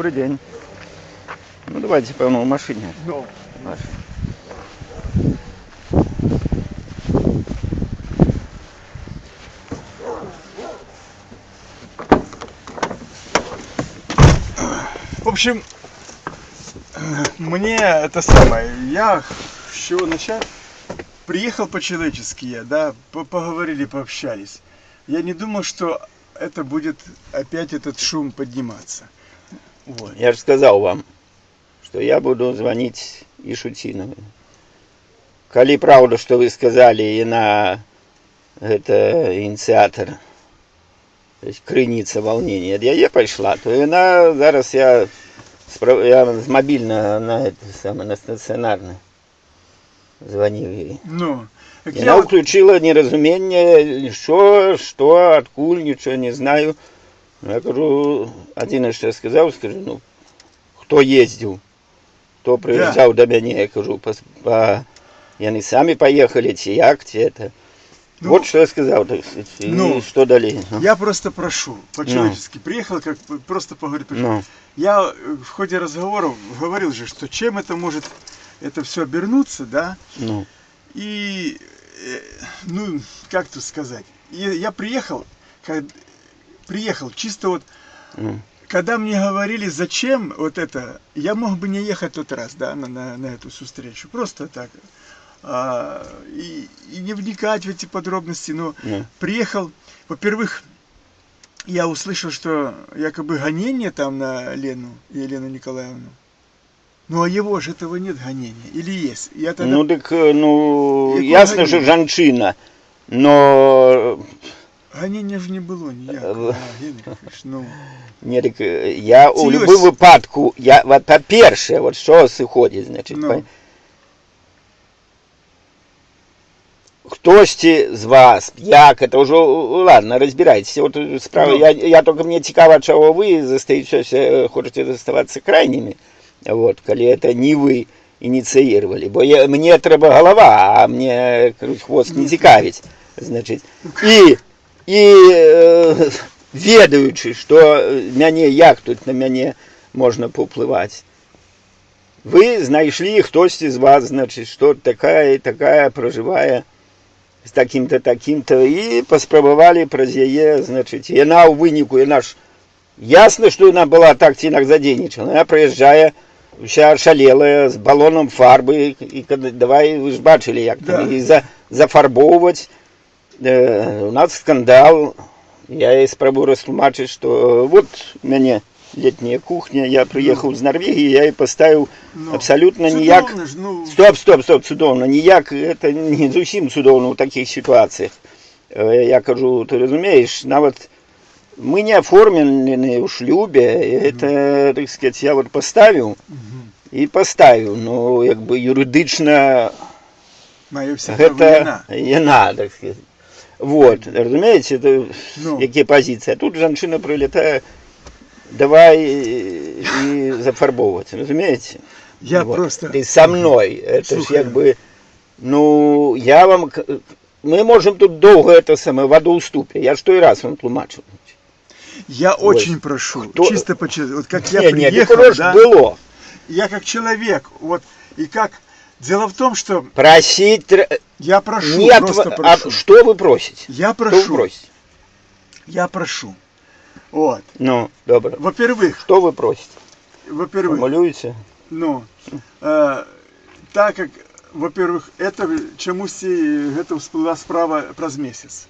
Добрый день. Ну давайте, певно, в машине. Ну. Вашей. В общем, мне это самое, я с чего начать? Приехал по-человечески я, да, поговорили, пообщались. Я не думал, что это будет опять этот шум подниматься. Вот. Я же сказал вам, что я буду звонить и Шутинову. Коли правда, что вы сказали, и на это инициатор, то есть крыніця волнения, я пошла, то и на зараз я мобильно на это самое, на стационарно звонил ей. Ну, так І вона включила нерозуміння, що, откуль, нічого не знаю. Я кажу, один, що я сказав, скажу, ну, хто їздив, хто приїжджав до мене, я кажу, вони самі поїхали, чи як, чи это. Ну, вот что я сказал, так сказать, ну, что дали. Ну. Я просто прошу, по-человечески, приехал, как просто поговорить. Ну. Я в ходе разговоров говорил же, что чем это может это все обернуться, да? Ну. И, ну, как тут сказать, я приехал чисто вот, когда мне говорили, зачем вот это, я мог бы не ехать тот раз, да, на эту встречу, просто так, и не вникать в эти подробности, но приехал, во-первых, я услышал, что якобы гонение там на Елену Николаевну. Ну, а его же этого нет гонения. Или есть? Я тогда... Ну, так, ну, ясно, что жанчина, но... Гонения же не было ніякого. Ну... Ні, так, я у любому випадку, по-перше, от що сиходить, значить, хтось з вас, як, это уже, ладно, разбирайтесь. Вот справа, я только мне цікаво, чего вы застаетесь, хочете оставаться крайними, вот, коли это не вы инициировали, бо мне треба голова, а мне хвост не цікавить, значит, и ведаючи, что мяне, як тут на мяне можно повпливать, вы знайшли, хтось из вас, значит, что такая проживая з таким-то, таким-то, і паспрабавалі праз яе, значыць, яна ў выніку, яна ж, ясна, што яна была так ці інак задзейнічана, яна прыязджае, вся шалелая, з балонам фарбы, і давай, вы ж бачылі, як там, і зафарбоўваць, у нас скандал, я ей спрабую растлумачыць, што вот мяне летняя кухня, я приехал з Норвегии, я и поставил абсолютно ніяк... Стоп, цудовно, ніяк, это не зусім цудовно в таких ситуациях. Я кажу, ты разумеешь, нават мы не оформлены в шлюбе, это, так сказать, я вот поставил, но как бы юридично это яна, так сказать. Вот, разумеете, это какие позиции. А тут женщина прилетает, давай и зафарбовывать, разумеете? Я вот. Просто... Ты со мной, это ж как бы, ну, я вам, мы можем тут долго это самое, водоуступе, я ж той раз вам тлумачил. Я вот. Очень прошу, чисто по-честному, вот как я приехал, да, было. Я как человек, вот, и как, дело в том, что... Просить... Я прошу, нет, просто прошу. А что вы просите? Я прошу. Что вы просите? Я прошу. Вот. Ну, добре. Во-первых... Что вы просите? Во-первых... Формулюете? Ну, так как, во-первых, это чомусь это всплыла справа праз месяц.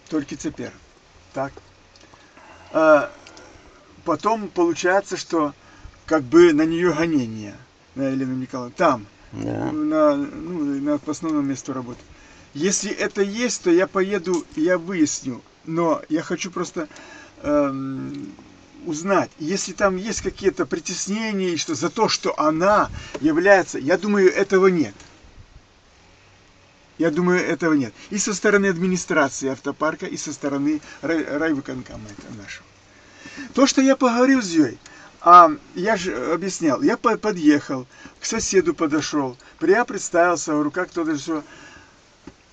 Только теперь. Так. Потом получается, что как бы на нее гонение, на Елену Николаевну, там, да. на основном месту работы. Если это есть, то я поеду, я выясню. Но я хочу просто узнать, если там есть какие-то притеснения, что за то, что она является, я думаю, этого нет. Я думаю, этого нет. И со стороны администрации автопарка, и со стороны райвыконкома нашего. То, что я поговорил с ней, я же объяснял, я подъехал, к соседу подошел, я представился, говорю, как то все.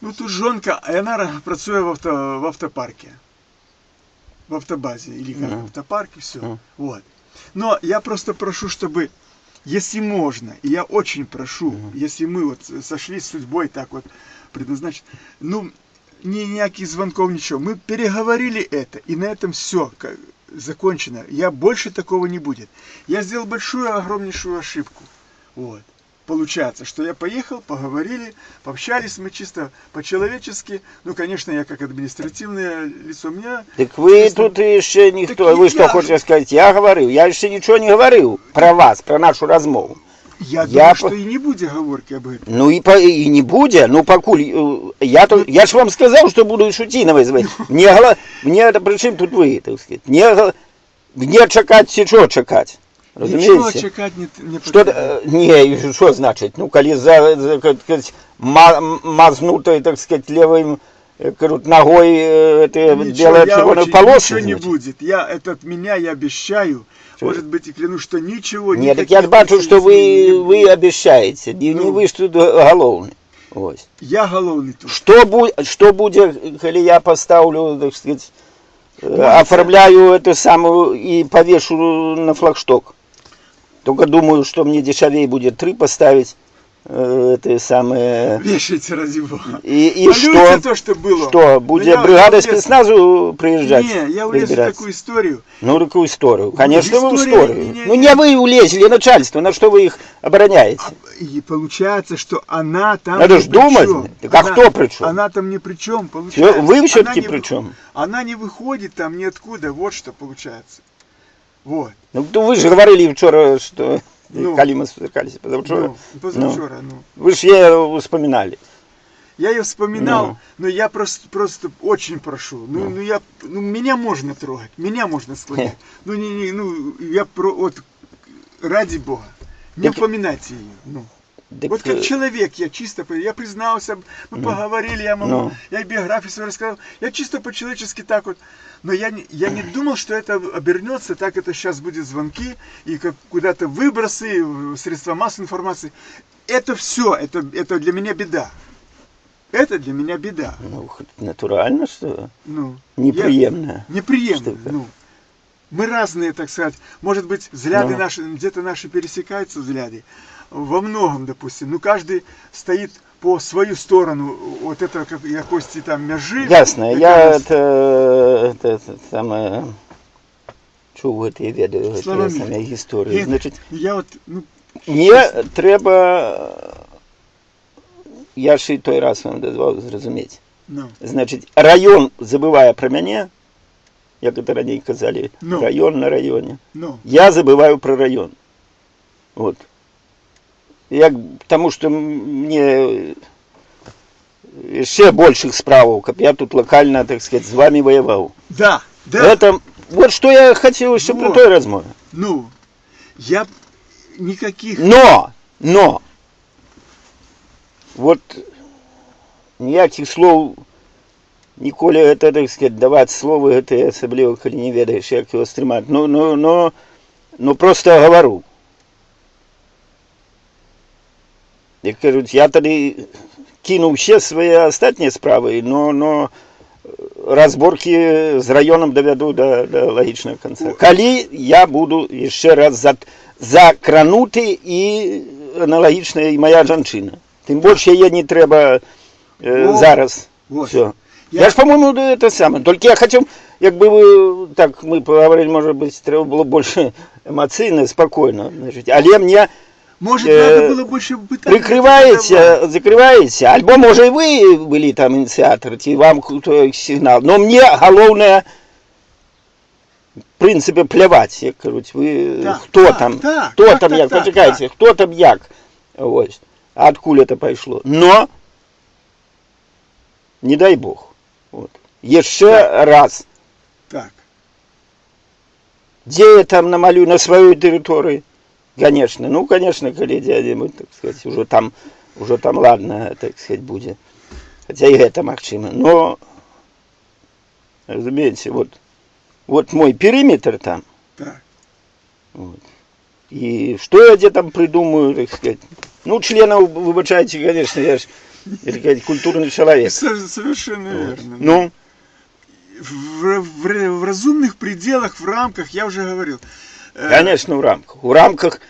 Ну, тут жонка, а она працує в автопарке. В автобазе, или как, в автопарке, все. Вот. Но я просто прошу, чтобы, если можно, и я очень прошу, если мы вот сошлись с судьбой так вот предназначено, ну, никаких звонков, ничего. Мы переговорили это, и на этом все закончено. Больше такого не будет. Я сделал большую, огромнейшую ошибку. Вот. Получается, что я поехал, поговорили, пообщались мы чисто по-человечески. Ну, конечно, я как административное лицо, меня... Так вы чисто... тут еще ніхто, Так ви що я хочете сказати? Я говорив, я ще нічого не говорив про вас, про нашу розмову. Я думаю, что и не будет оговорки об этом. Ну и не будет, ну покуль, я ж вам сказал, что буду Шутинова звать. Мне это причем тут вы, так сказать. Мне чекать, що чекать. Ничего Разумеете? чекать не потрібно. Не, что значит? Ну, коли так сказать, мазнутой, так сказать, левым ногой это белое червоную полосу. Ничего не будет. От меня я обещаю, может быть, и клянусь, что ничего Нет, так я бачу, что вы обещаете. Не вы что головный. Ось. Я головный тут. Что будет, коли я поставлю, так сказать, оформляю эту самую и повешу на флагшток? Только думаю, что мне дешевее будет 3 поставить, это самое... Вешайте, ради бога. И что? То, что было. Что, будет бригада спецназу приезжать? Не, я влезу в такую историю. Ну, какую историю? Конечно, вы в историю. Не, ну, не вы улезли, начальство, на что вы их обороняете? И получается, что она там Надо ни ж при думать. чем. Так кто при чем? Она там ни при чем, получается. Вы все-таки при чем? Она не выходит там ниоткуда, вот что получается. Вот. Ну, вы же говорили вчера, что... Ну, коли мы спускались позавчера. Позавчера, Вы же ее вспоминали. Я ее вспоминал, но я просто очень прошу. Меня можно трогать, меня можно склонять. Вот ради Бога, не упоминайте ее. Вот как человек, я чисто, я признался, мы поговорили, я биографию свою рассказал, я чисто по-человечески так вот, но я не думал, что это обернется, так это сейчас будет звонки и куда-то выбросы, средства массовой информации. Это все, это для меня беда. Это для меня беда. Ну, натурально, что неприемно. Неприемно, мы разные, так сказать, может быть, взгляды наши, где-то наши пересекаются взгляды, во многом, допустим, каждый стоит по свою сторону, вот это, как я кости там межи. Ясно, я это самое, чув это я ведаю, это самая история. Значит, я вот, мне треба, я ж і той раз вам дозвав зрозуміти. Значить, район, забывая про меня, як это ранее казали, район на районе, я забываю про район. Вот. Потому что мне еще больших справок, как я тут локально, так сказать, с вами воевал. Да. Это, вот что я хотел еще при той размове. Я никаких... Но, вот, никаких слов, ніколи это, так сказать, давать слово, это особливо, коли не ведаешь, як его стримать. Но просто говорю. Як кажуть, я тоді кинув все свої останні справи, но розборки з районом доведу до логічного кінця. Коли я буду ще раз закранути і аналогічно і моя жінка. Тим більше їй не треба зараз. Все. Я ж, по-моєму, это самое. Только я хотел, якби ви, так, ми поговорили, може бути, треба було більше емоційно, спокійно. Але мені может, надо было больше прикрываете, закрываете, альбо, может, и вы были там инициаторы, и вам кто сигнал, но мне головное, в принципе, плевать, як кажуть, вы, кто там, як, почекайте, кто там як, ось, откуда это пошло, но, не дай Бог, вот, еще раз, где я там намалю на своей территории, конечно, конечно, коли дядя, так сказать, уже там ладно, так сказать, будет. Хотя и это максимум. Но, разумеете, вот мой периметр там. Вот. И что я где там придумаю, так сказать. Членов, выбачайте, конечно, я же, так сказать, культурный человек. Совершенно верно. В разумных пределах, в рамках, я уже говорил, Конечно, в рамках. В рамках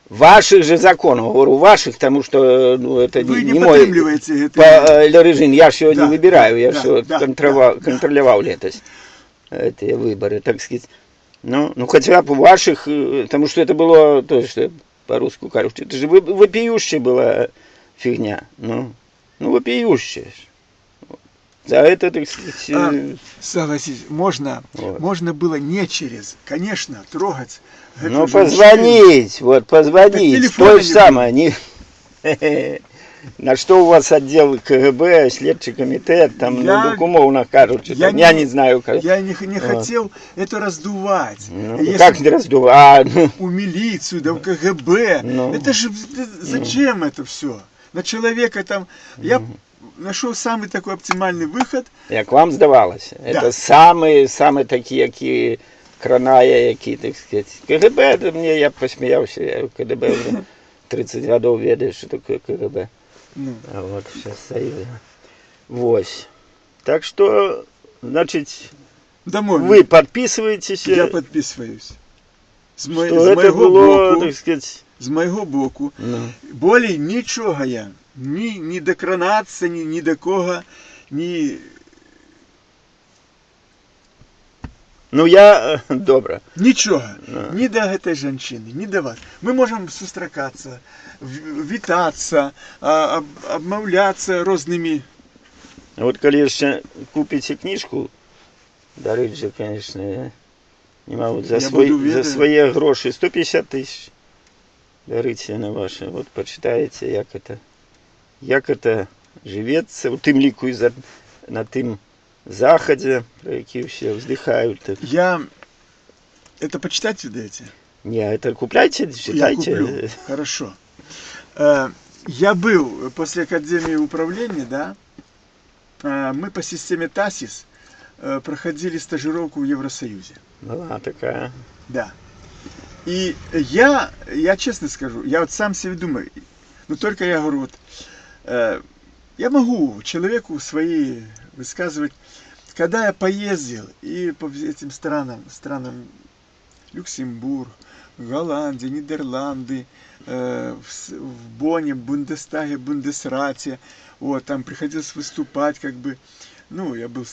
ваших же законов. Говорю, ваших, потому что ну, это Вы не не мой підтримуєте це. режим. Я же его Да, не выбираю. Я да, же да, контролировал летось эти выборы, так сказать. Ну, хотя бы ваших, потому что это было, то, что по-русски кажут, это же вопиющая была фигня. Ну вопиющая. За это, так сказать... Согласись, можно было не через, конечно, трогать. Ну, позвонить, позвонить. То же самое. На что у вас отдел КГБ, следчий комитет, там, докумовно кажут, я не знаю. Как. Я не хотел это раздувать. Как не раздувать? У милицию, да в КГБ. Это же, зачем это все? На человека там, я нашел самый такой оптимальный выход. Як вам здавалося. Это самые такие, які кранає, які, так сказать. КГБ, это мне, я посмеялся, я в КГБ уже 30 годов ведаю, что такое КГБ. А вот сейчас Союз. Вот. Так что, значит, вы подписываетесь. Я подписываюсь. С это было, так сказать... З моєго боку. Более нічого я. Ні до кранатися, ні до кого, ні... Ну я, добре. Нічого. Ні до этой женщины, ні до вас. Ми можемо зустракатися, вітатися, обмовлятися різними... Вот коли ще купите книжку, дарить же, конечно, я не могу, за свои гроши 150 тысяч. Дарите на ваше, вот почитаете, як это живеться, у тим ліку і на тим заході, про які всі вздихають. Я это почитать даете? Не, это купляйте, читайте. Я куплю. Хорошо. Я был после Академии управления, да, мы по системе ТАСИС проходили стажировку в Евросоюзе. Была такая. Да. И я честно скажу, я вот сам себе думаю, но только я говорю, вот, я могу человеку свои высказывать, когда я поездил и по этим странам Люксембург, Голландия, Нидерланды, в Бонне, Бундестаге, Бундесрате, вот, там приходилось выступать, как бы, ну, я был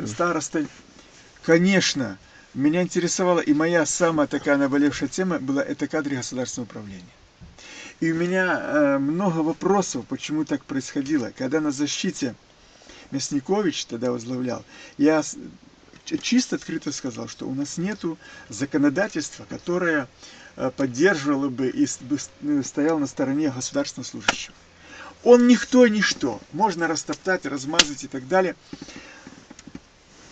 старостой, конечно. Меня интересовала, и моя самая такая наболевшая тема была, это кадры государственного управления. И у меня много вопросов, почему так происходило. Когда на защите Мясникович тогда возглавлял, я чисто открыто сказал, что у нас нету законодательства, которое поддерживало бы и стояло на стороне государственного служащего. Он никто и ничто. Можно растоптать, размазать и так далее.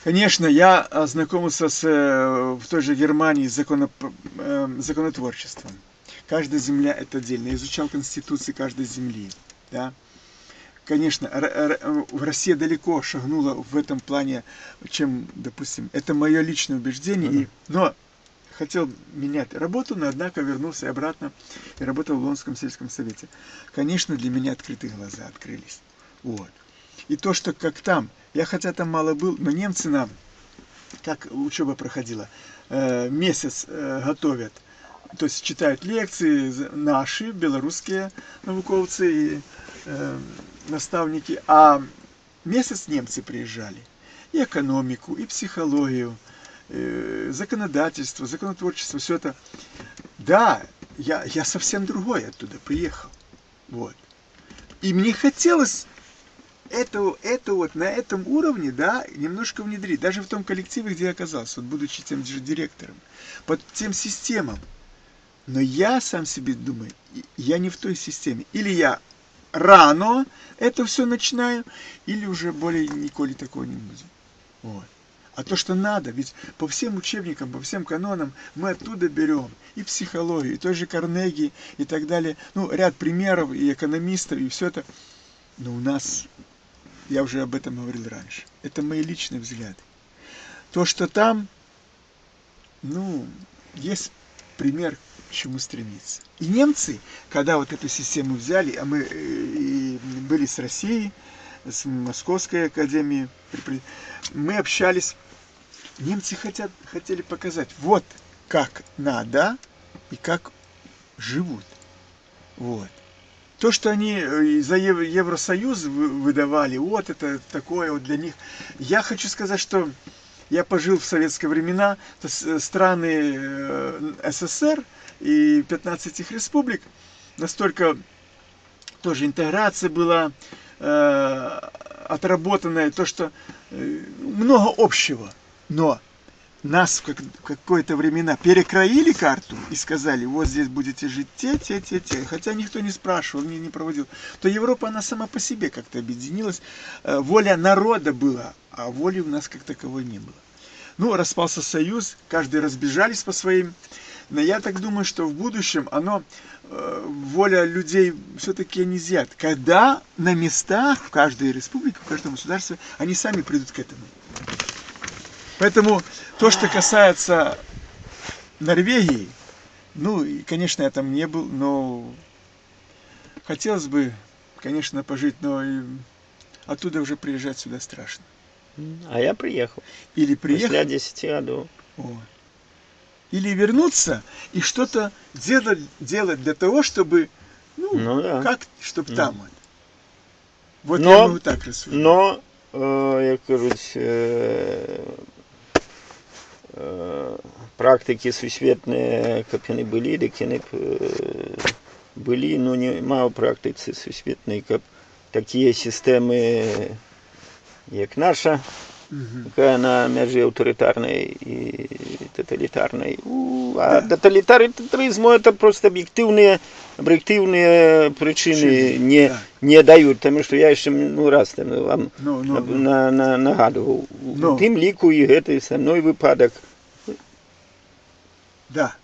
Конечно, я ознакомился в той же Германии с законотворчеством. Каждая земля это отдельно. Я изучал конституции каждой земли. Да? Конечно, Россия далеко шагнула в этом плане, чем, допустим, это мое личное убеждение. Но хотел менять работу, но однако вернулся обратно и работал в Лондонском сельском совете. Конечно, для меня открытые глаза открылись. Вот. И то, что как там, я хотя там мало был, но немцы нам, как учеба проходила, месяц готовят, то есть читают лекции наши, белорусские науковцы и наставники, а месяц немцы приезжали. И экономику, и психологию, законодательство, законотворчество, все это. Да, я совсем другой оттуда приехал. Вот. И мне хотелось это вот на этом уровне, да, немножко внедрить, даже в том коллективе, где я оказался, вот будучи тем же директором, под тем системам. Но я сам себе думаю, я не в той системе. Или я рано это все начинаю, или уже более николи такого не будет. Вот. А то, что надо, ведь по всем учебникам, по всем канонам мы оттуда берем и психологию, и той же Карнеги, и так далее. Ну, ряд примеров, и экономистов, и все это. Но у нас, я уже об этом говорил раньше, это мои личные взгляды. То, что там, ну, есть пример, к чему стремиться. И немцы, когда вот эту систему взяли, а мы были с Россией, с Московской академией, мы общались, немцы хотели показать, вот как надо и как живут. Вот. То, что они за Евросоюз выдавали, вот это такое вот для них. Я хочу сказать, что я пожил в советские времена, страны СССР и 15 их республик, настолько тоже интеграция была отработанная, то, что много общего, но нас в какое-то времена перекроили карту и сказали, вот здесь будете жить те, хотя никто не спрашивал, не проводил, то Европа, она сама по себе как-то объединилась, воля народа была, а воли у нас как таковой не было. Ну, распался союз, каждый разбежались по своим, но я так думаю, что в будущем воля людей все-таки не изъят. Когда на местах, в каждой республике, в каждом государстве, они сами придут к этому. Поэтому то, что касается Норвегии, ну, и, конечно, я там не был, но хотелось бы, конечно, пожить, но и оттуда уже приезжать сюда страшно. А я приехал. Или приехать. После 10 годов. Или вернуться и что-то делать для того, чтобы, да. как, чтобы там. Вот я могу так рассуждать. Но, як кажуть, практики сусветныя, каб яны былі, дык яны былі, ну, нема ў практыцы сусветнай, каб такія сістэмы, як наша, якая на мяжы аўтарытарнай і таталітарнай. А тоталітарызму это просто объективные причины не дают, потому что я еще раз вам нагадывал. В тым ліку і гэты са мной выпадак.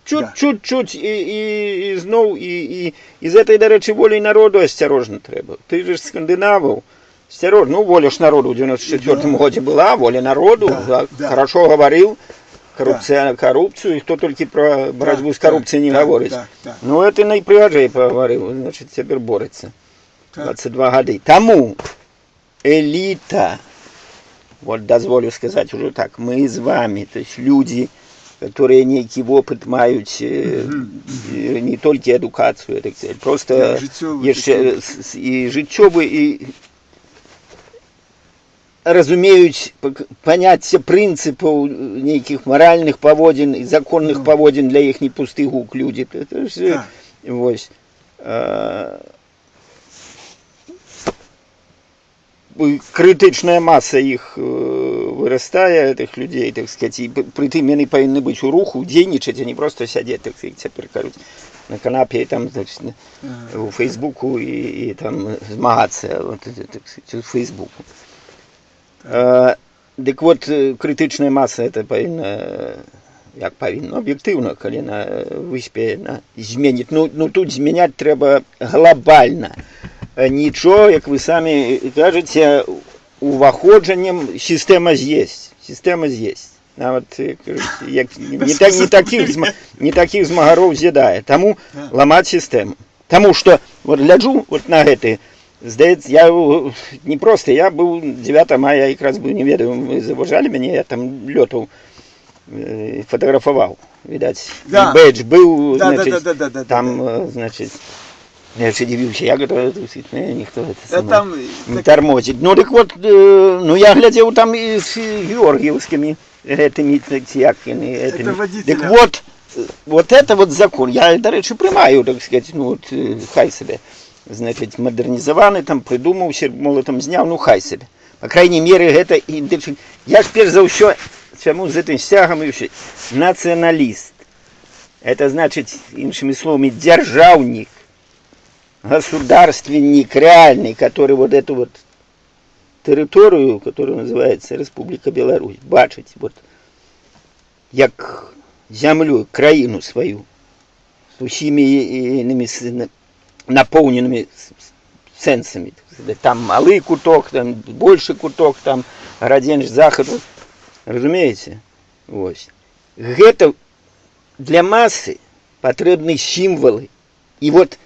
Чуть-чуть і зноў і з этой, дарэчы, волей народу асцярожна трэба. Ты же скандынаваў. Осторожно, воля ж народу в 94-м году была, воля народу, хорошо говорил, коррупцию, и кто только про борьбу с коррупцией не говорит. Ну, это найпрыгажэй поговорил, значит, теперь борется. 22 года. Тому элита, вот дозволю сказать уже так, мы с вами, то есть люди, которые некий опыт мают, не только эдукацию, просто и житёвы, и разумеюць паняцце прынцыпаў нейкіх маральных паводзін і законных паводзін для іх не пусты гук людзі. Вось. Крытычная маса іх вырастае, гэтых людзей, так сказать, і прытым яны павінны быць у руху, дзейнічаць, а не проста сядзець, так сказать, цяпер кажуць, на канапе і там, значит, у Фейсбуку і там змагацца, так сказать, у Фейсбуку. Дык вот, крытычная маса это павінна, як павінна, аб'ектыўна, калі на выспее зменіць. Ну тут змяняць трэба глобальна. Нічого, як вы самі кажаце, уваходжаннем сістэма з'есць. Сістэма з'есць. Нават як не такіх змагароў з'ядае. Таму ламаць сістэму. Таму што, вот гляджу вот на гэты, здаецца, я не просто, я был 9 мая, якраз бы не ведаю, вы заважалі мяне, я там лётаў, фотографаваў, відаць, бэдж быў, там, значит, я яшчэ дзівіўся, як гэта, ніхто не тармозіць. Ну, дык вот, ну, я глядзеў там і з георгіевскімі гэтымі, як яны, дык вот это вот закон, я, дарэчы, прымаю, так сказать, ну, вот, хай сабе. Значит, модернизованы, там придумаўся, молотом зняў, ну хай себе. По крайней мере, гэта я ж перш за ўсё, чаму з гэтым сцягам і ўсё, нацыяналіст. Это значит, іншымі словамі, дзяржаўнік, государственник реальный, который вот эту вот территорию, которая называется Республика Беларусь, бачить, вот, як землю, краину свою, с усімі інымі наполненными сенсами. Там малый куток, там больше куток, там градзент захаду. Разумеете? Вось. Гэта для массы патрэбны сімвалы. І вот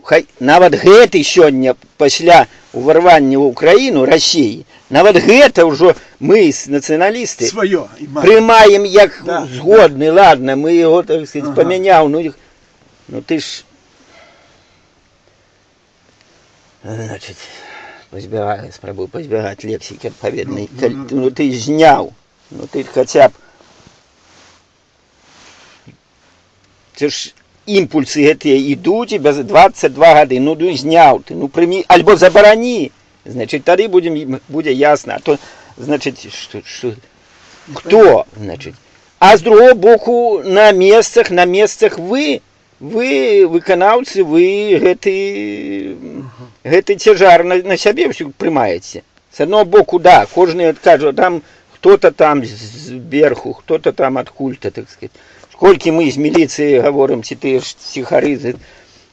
Хай нават гэты сёння пасля уварвання ў Украіну Расіі, нават гэта ўжо мы нацыяналісты Свое. прымаем як Да. згодны, ладно, мы яго, так сказать, памяняў, ну ты ж, значит, спрабуй пазбягаць лексікі адпаведнай, ну ты зняў, ну ты хаця б, це ж імпульсы гэтыя ідуць і без 22 гады, ну зняў ты, ну прымі, альбо забарані, значит, тады будзе ясна, а то, значит, хто, значит, а з другого боку на месцах вы выканаўцы, вы гэты цяжар на сябе ўсё прымаеце. С одного боку, да, кожны кажа, там кто-то там зверху, кто-то там адкуль-то, так сказать. Сколькі мы з міліцыі гаворым, ці тыя ж ціхары,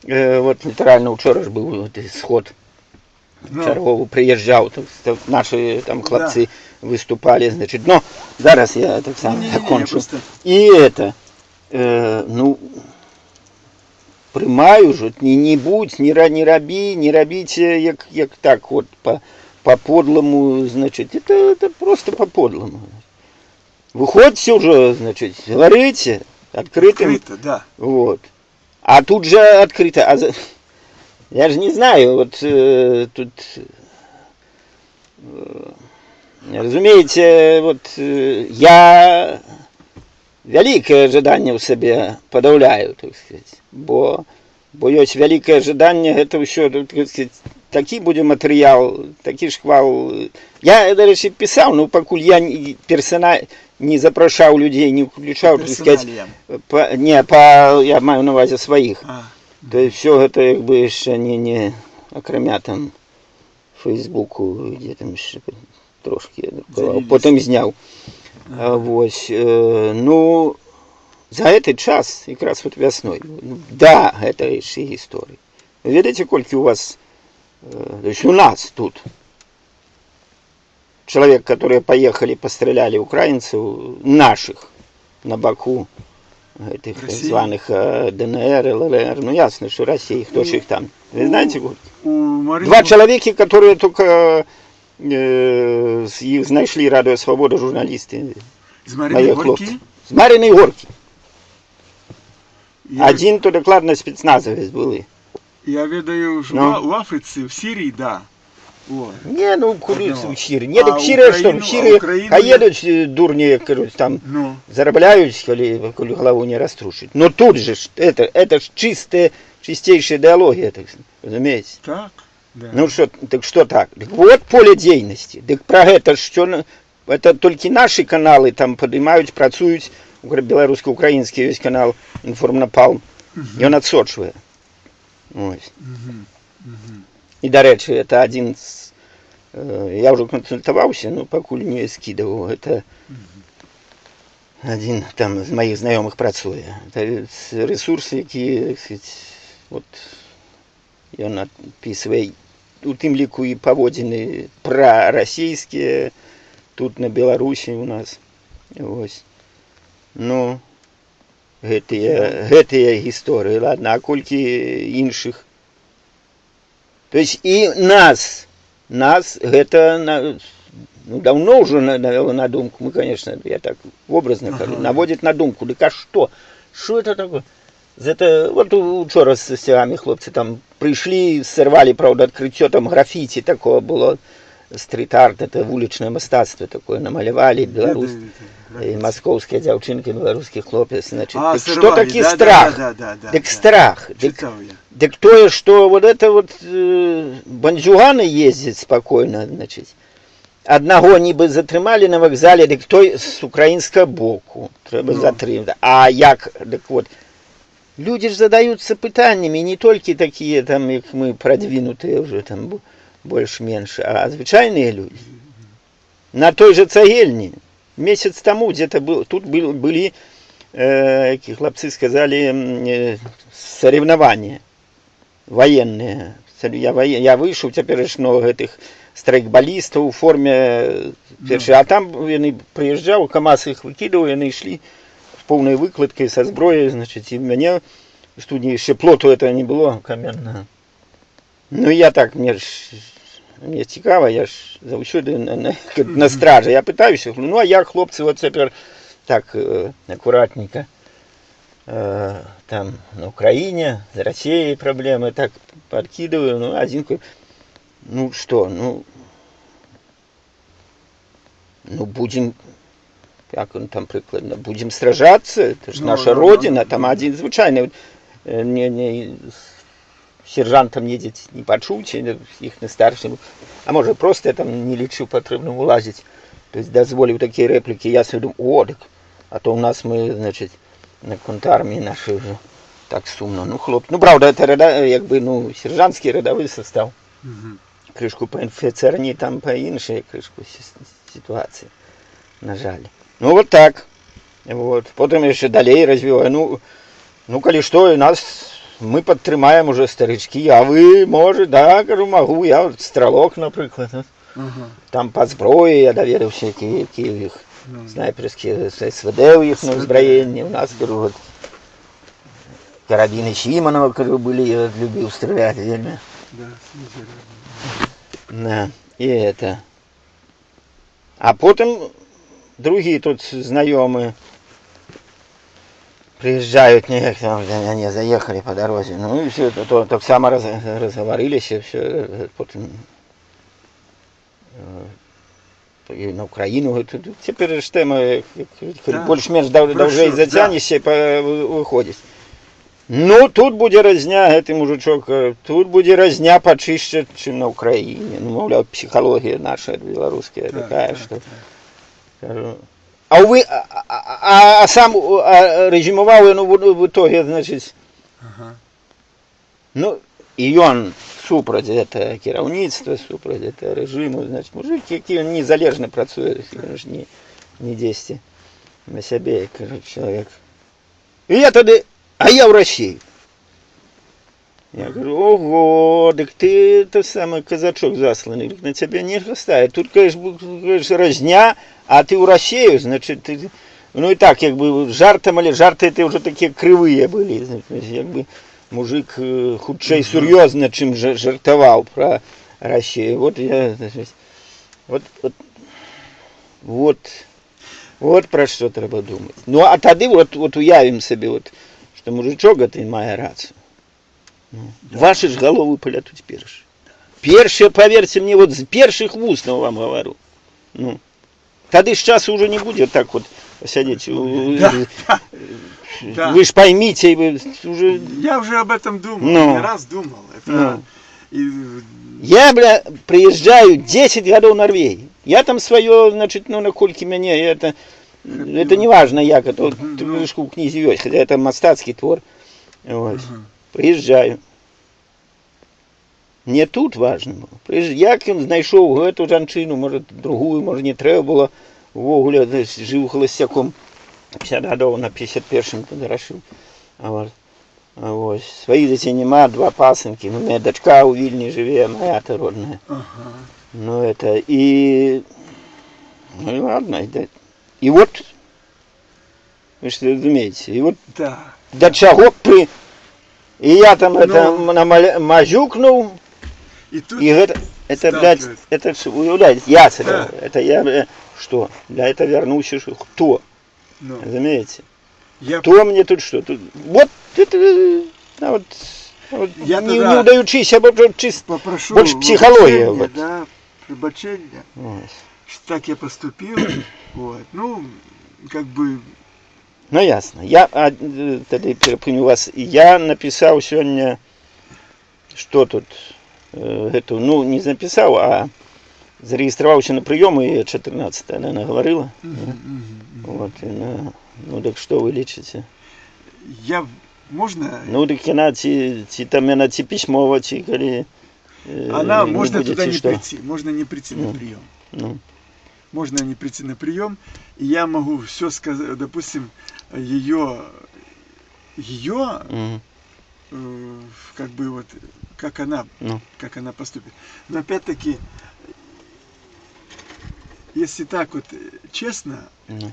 вот літаральна учора ж быў сход чарговы, прыязджаў, наши там хлопцы выступали, значит, но зараз я так само закончу. И это, ну, прымаю ж, не будь, не рабіце, як так вот, по подлому, значит, это просто по подлому. Выходите уже, значит, говорите открытым. Открыто, да. Вот. А тут же открыто. Я же не знаю, вот тут, разумеете, вот я вялікае ожидание ў сабе падаўляю, так сказать, бо ёсць вялікае ожидание, гэта ўсё, так сказать, такі будзе матэрыял, такі шквал. Я, дарэчы, пісаў, но пакуль я не запрашаў людзей, не уключаў, так сказать, я маю на увазе сваіх. То есть все гэта як бы яшчэ не акрамя там Фейсбуку, дзе там яшчэ трошки потым зняў. Вось, ну, за гэты час, якраз вот вясной, да, гэта яшчэ гісторыя. Ведаеце, колькі у вас, то есть у нас тут, человек, которые поехали, постреляли украинцев, наших, на боку этих Россия? званых ДНР, ЛНР, ну ясно, что Россия, кто же их там. Вы знаете, Два человека, которые только их нашли Радио Свобода журналисты. З Марини Горки? З Марини Горки. Один то докладно спецназовец был. Я ведаю, що в Африці, в Сирії, да. О. Не, ну куди в Сирії? Не, так Сирія, що в Сирії, а едуть дурні, кажуть, там, заробляють, коли голову не розтрушить. Но тут же, это ж чистейшая идеология, так, разумеете? Так, да. Ну что, так что так? Так вот поле деятельности. Так про это что, это только наши каналы там поднимают, працуют, белорусско-украинский весь канал Информнапалм, и он отсочивает. Ось. І, до речі, это один з... Я вже консультувався, но пакуль не скидывал. Это один там з моїх знайомих працює. Это ресурси, які, так сказать, вот, ён описывает, у тым ліку і паводзіны прарасійскія, тут на Беларусі у нас. Ось. Ну, гэтыя гісторыі, ладно, а колькі іншых. То есть и нас гэта ну, давно уже навело на думку, мы, конечно, я так образно говорю, наводит на думку, так а что? Что это такое? Это, вот учора с сягами хлопцы там пришли, сорвали, правда, открытие, там граффити такое было, стрит-арт, это уличное мастацтво такое, намалевали, белорус, московские девчонки, белорусский хлопец, значит, так что таки страх? Так страх. Так то, что вот это вот бандюганы ездят спокойно, значит, одного нібы затрымали на вокзале, так той с украинского боку, треба затрымать. А як, так вот, люди же задаются пытаниями, не только такие, там, как мы, продвинутые уже, там, больше-меньше, а звычайные люди. На той же Цагельне, месяц тому где-то был, тут были, хлопцы сказали, соревнования военные. Я вышел, теперь много этих страйкболистов у форме, а там приезжал, КамАЗ их выкидывал, они шли с полной выкладкой, со зброей, значит, и меня студні ще плоту этого не було каменного. Ну я так, мені цікаво, я ж завсюди на стражі. Я питаюся, ну а як хлопці от тепер так акуратненько там на Украине, с Россией проблемы, так подкидываю, ну, один, ну, что, ну, будем, как он там прикладно, будем сражаться, это же наша родина, там один звичайный, не сержантом едет, не почуйте, их на старшим, а может просто там не лечу потрібно улазить, то есть дозволив такие реплики, я себе думаю, так, а то у нас мы, значит, на контрармії нашій вже так сумно. Ну, хлопці. Ну, правда, це якби, ну, сержантський рядовий состав. Кришку по інфіцерні, там по іншій кришку ситуації. На жаль. Ну, от так. Вот. Потім я ще далі розвиваю. Ну, коли що, нас, ми підтримаємо вже старички, а ви, може, да, кажу, можу. Я от стрілок, наприклад. Там по зброї я довірився, які їх снайперские СВД у них на узброении. У нас, говорю, вот, карабины Симонова, которые были, я любил стрелять, верно? Да, и это. А потом другие тут знакомые приезжают, не заехали по дороге. Ну и все, то так само разговорились, и все, потом і на Україну. Тепер ж тема більш-менш довжей затягнешся, виходить. Ну, тут буде розня, гэтый мужичок, тут буде розня почище, чим на Україні. Ну, мовляв, психологія наша, білоруська, така, що... А ви, а сам резюмував, ну, в итоге, значить, ну, і він супроть этого кіраўніцтва, супроть этого режиму, значить, мужик, який незалежно працює, не 10 на себе, кажуть, чоловік. І я тоді, а я в Росії. Я говорю, ого, так ты тот самый казачок засланный, на тебя не ставить. Тут, конечно, разня, а ты в Россию, значит, ты... Ну і так, якби, жартом, але жарти ти вже такі криві були, значить, якби, мужик худший серьезно, чем жартовал про Россию. Вот я, значит, вот про что треба думать. Ну, а тогда вот уявим себе, вот, что мужичок это має рацию. Ну, да. Ваши ж головы полетут першие. Першие, поверьте мне, вот с перших вуст вам говорю. Ну, тогда ж часу уже не будет так вот сидеть. Да. Вы ж поймите, вы уже... Я уже об этом думал, не раз думал. Это... Я, бля, приезжаю 10 годов в Норвегии. Я там свое, значит, ну, накольки мне, это не важно, як, это книжку в книзе есть, хотя это мастацкий твор. Вот. Приезжаю. Не тут важно було. Як він знайшов эту жанчину, може другую, може не треба було. Вогуля, жив холостяком 50 годов, на 51-м туди рашив. Вот. Своих детей нема, 2 пасынки. У меня дочка у Вильни живе, моя-то родная. Ну это, и... Ну и ладно. И вот, вы что разумеете, и вот до чего при... И я там это мазюкнул, и это, блядь, это уявляете, я себе, это я, что? Я это вернулся, кто? Разумеете? Кто мне тут что? Тут, вот это, вот я не удаючись, а чисто больше психология. Вот. Да, прибачення, что так я поступил, вот, ну, как бы... Ну, ясно. Я, тогда перепомню вас, я написал сегодня, что тут, эту, ну, не написал, а зарегистрировался на прием, и 14 она наговорила. Вот, ну, так что вы лечите? Можно? Ну, так она там письмо, коли... Она, можно туда не прийти, можно не прийти на прием. Можно не прийти на прием, и я могу все сказать, допустим, ее как бы вот, как она поступит. Но опять-таки, если так вот честно,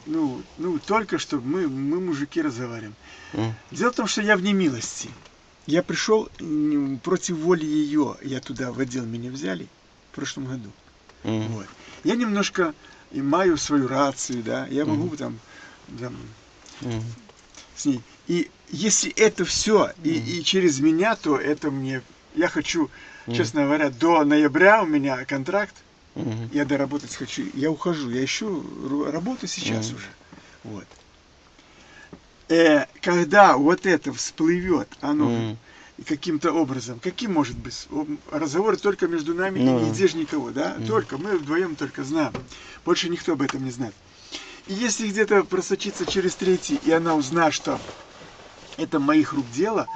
Ну. ну только что мы мужики разговариваем. М. Дело в том, что я в немилости. Я пришел против воли ее. Я туда в отдел меня взяли в прошлом году. М. Вот. Я немножко имею свою рацию, да. Я могу там М. с ней. И если это все и через меня, то это мне... Я хочу, честно говоря, до ноября у меня контракт. Мгм. Я доработать хочу. Я ухожу. Я ищу работу сейчас уже. Вот. Когда вот это всплывет, оно каким-то образом, каким может быть разговор только между нами, и нигде же никого, да? Только мы вдвоем только знаем. Больше никто об этом не знает. И если где-то просочиться через третий, и она узнает, что это моих рук дело,